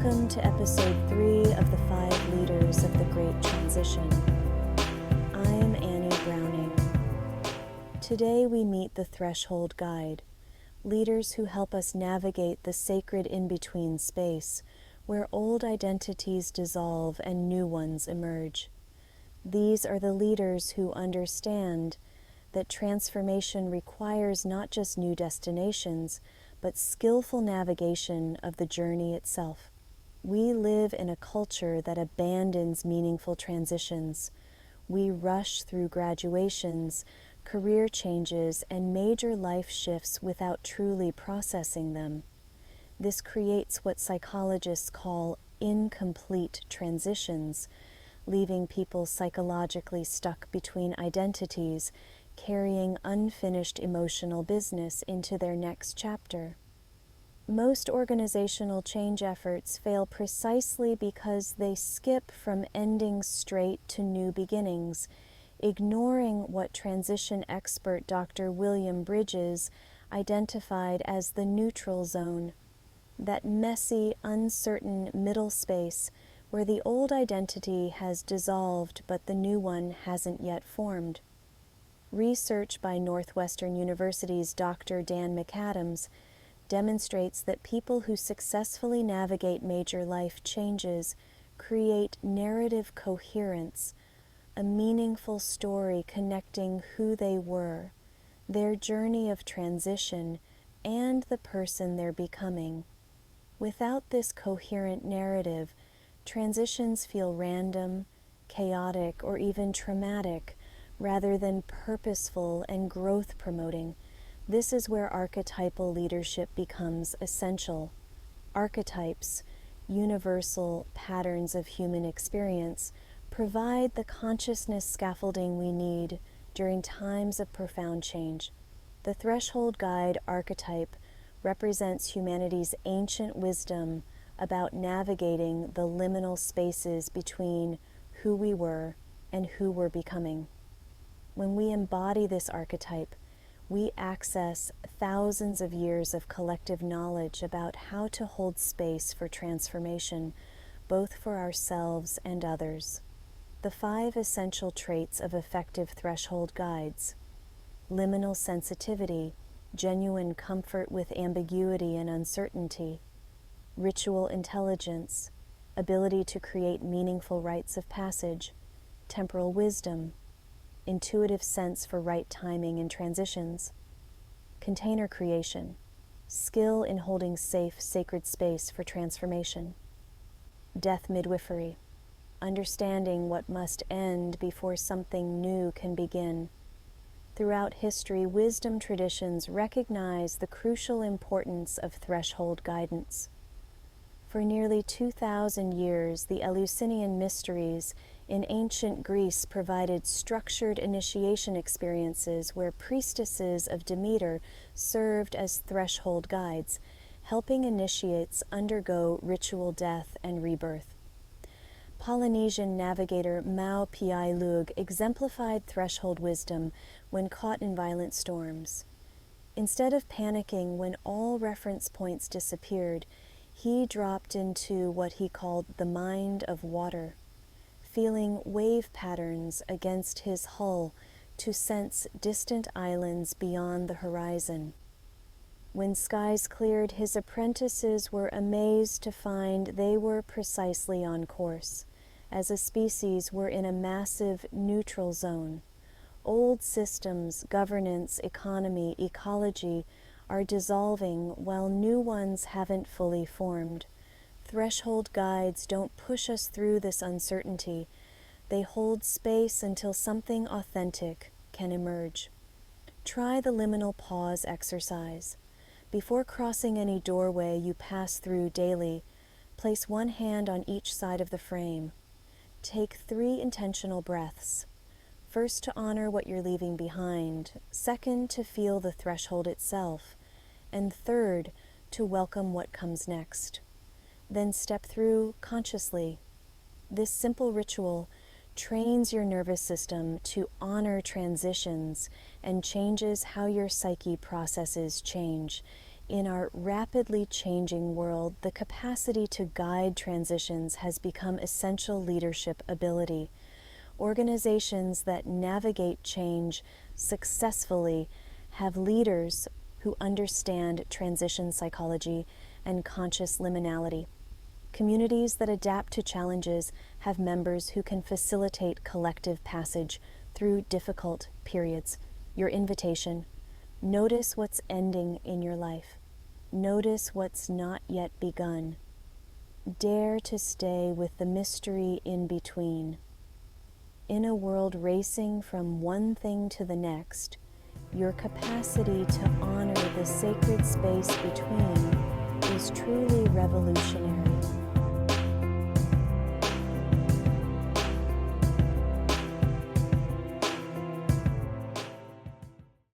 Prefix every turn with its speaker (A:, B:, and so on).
A: Welcome to episode 3 of the 5 Leaders of the Great Transition. I'm Annie Browning. Today we meet the Threshold Guide, leaders who help us navigate the sacred in-between space where old identities dissolve and new ones emerge. These are the leaders who understand that transformation requires not just new destinations, but skillful navigation of the journey itself. We live in a culture that abandons meaningful transitions. We rush through graduations, career changes, and major life shifts without truly processing them. This creates what psychologists call incomplete transitions, leaving people psychologically stuck between identities, carrying unfinished emotional business into their next chapter. Most organizational change efforts fail precisely because they skip from endings straight to new beginnings, ignoring what transition expert Dr. William Bridges identified as the neutral zone, that messy, uncertain middle space where the old identity has dissolved but the new one hasn't yet formed. Research by Northwestern University's Dr. Dan McAdams demonstrates that people who successfully navigate major life changes create narrative coherence, a meaningful story connecting who they were, their journey of transition, and the person they're becoming. Without this coherent narrative, transitions feel random, chaotic, or even traumatic, rather than purposeful and growth-promoting. This is where archetypal leadership becomes essential. Archetypes, universal patterns of human experience, provide the consciousness scaffolding we need during times of profound change. The Threshold Guide archetype represents humanity's ancient wisdom about navigating the liminal spaces between who we were and who we're becoming. When we embody this archetype, we access thousands of years of collective knowledge about how to hold space for transformation, both for ourselves and others. The 5 essential traits of effective threshold guides: liminal sensitivity, genuine comfort with ambiguity and uncertainty; ritual intelligence, ability to create meaningful rites of passage; temporal wisdom, intuitive sense for right timing and transitions; container creation, skill in holding safe, sacred space for transformation; death midwifery, understanding what must end before something new can begin. Throughout history, wisdom traditions recognize the crucial importance of threshold guidance. For nearly 2,000 years, the Eleusinian mysteries in ancient Greece provided structured initiation experiences where priestesses of Demeter served as threshold guides, helping initiates undergo ritual death and rebirth. Polynesian navigator Mau Piai Lug exemplified threshold wisdom when caught in violent storms. Instead of panicking when all reference points disappeared, he dropped into what he called the mind of water, feeling wave patterns against his hull to sense distant islands beyond the horizon. When skies cleared, his apprentices were amazed to find they were precisely on course, as a species were in a massive neutral zone. Old systems, governance, economy, ecology are dissolving while new ones haven't fully formed. Threshold guides don't push us through this uncertainty. They hold space until something authentic can emerge. Try the liminal pause exercise. Before crossing any doorway you pass through daily, place one hand on each side of the frame. Take 3 intentional breaths. First, to honor what you're leaving behind. Second, to feel the threshold itself. And third, to welcome what comes next. Then step through consciously. This simple ritual trains your nervous system to honor transitions and changes how your psyche processes change. In our rapidly changing world, the capacity to guide transitions has become essential leadership ability. Organizations that navigate change successfully have leaders who understand transition psychology and conscious liminality. Communities that adapt to challenges have members who can facilitate collective passage through difficult periods. Your invitation: notice what's ending in your life. Notice what's not yet begun. Dare to stay with the mystery in between. In a world racing from one thing to the next, your capacity to honor the sacred space between is truly revolutionary.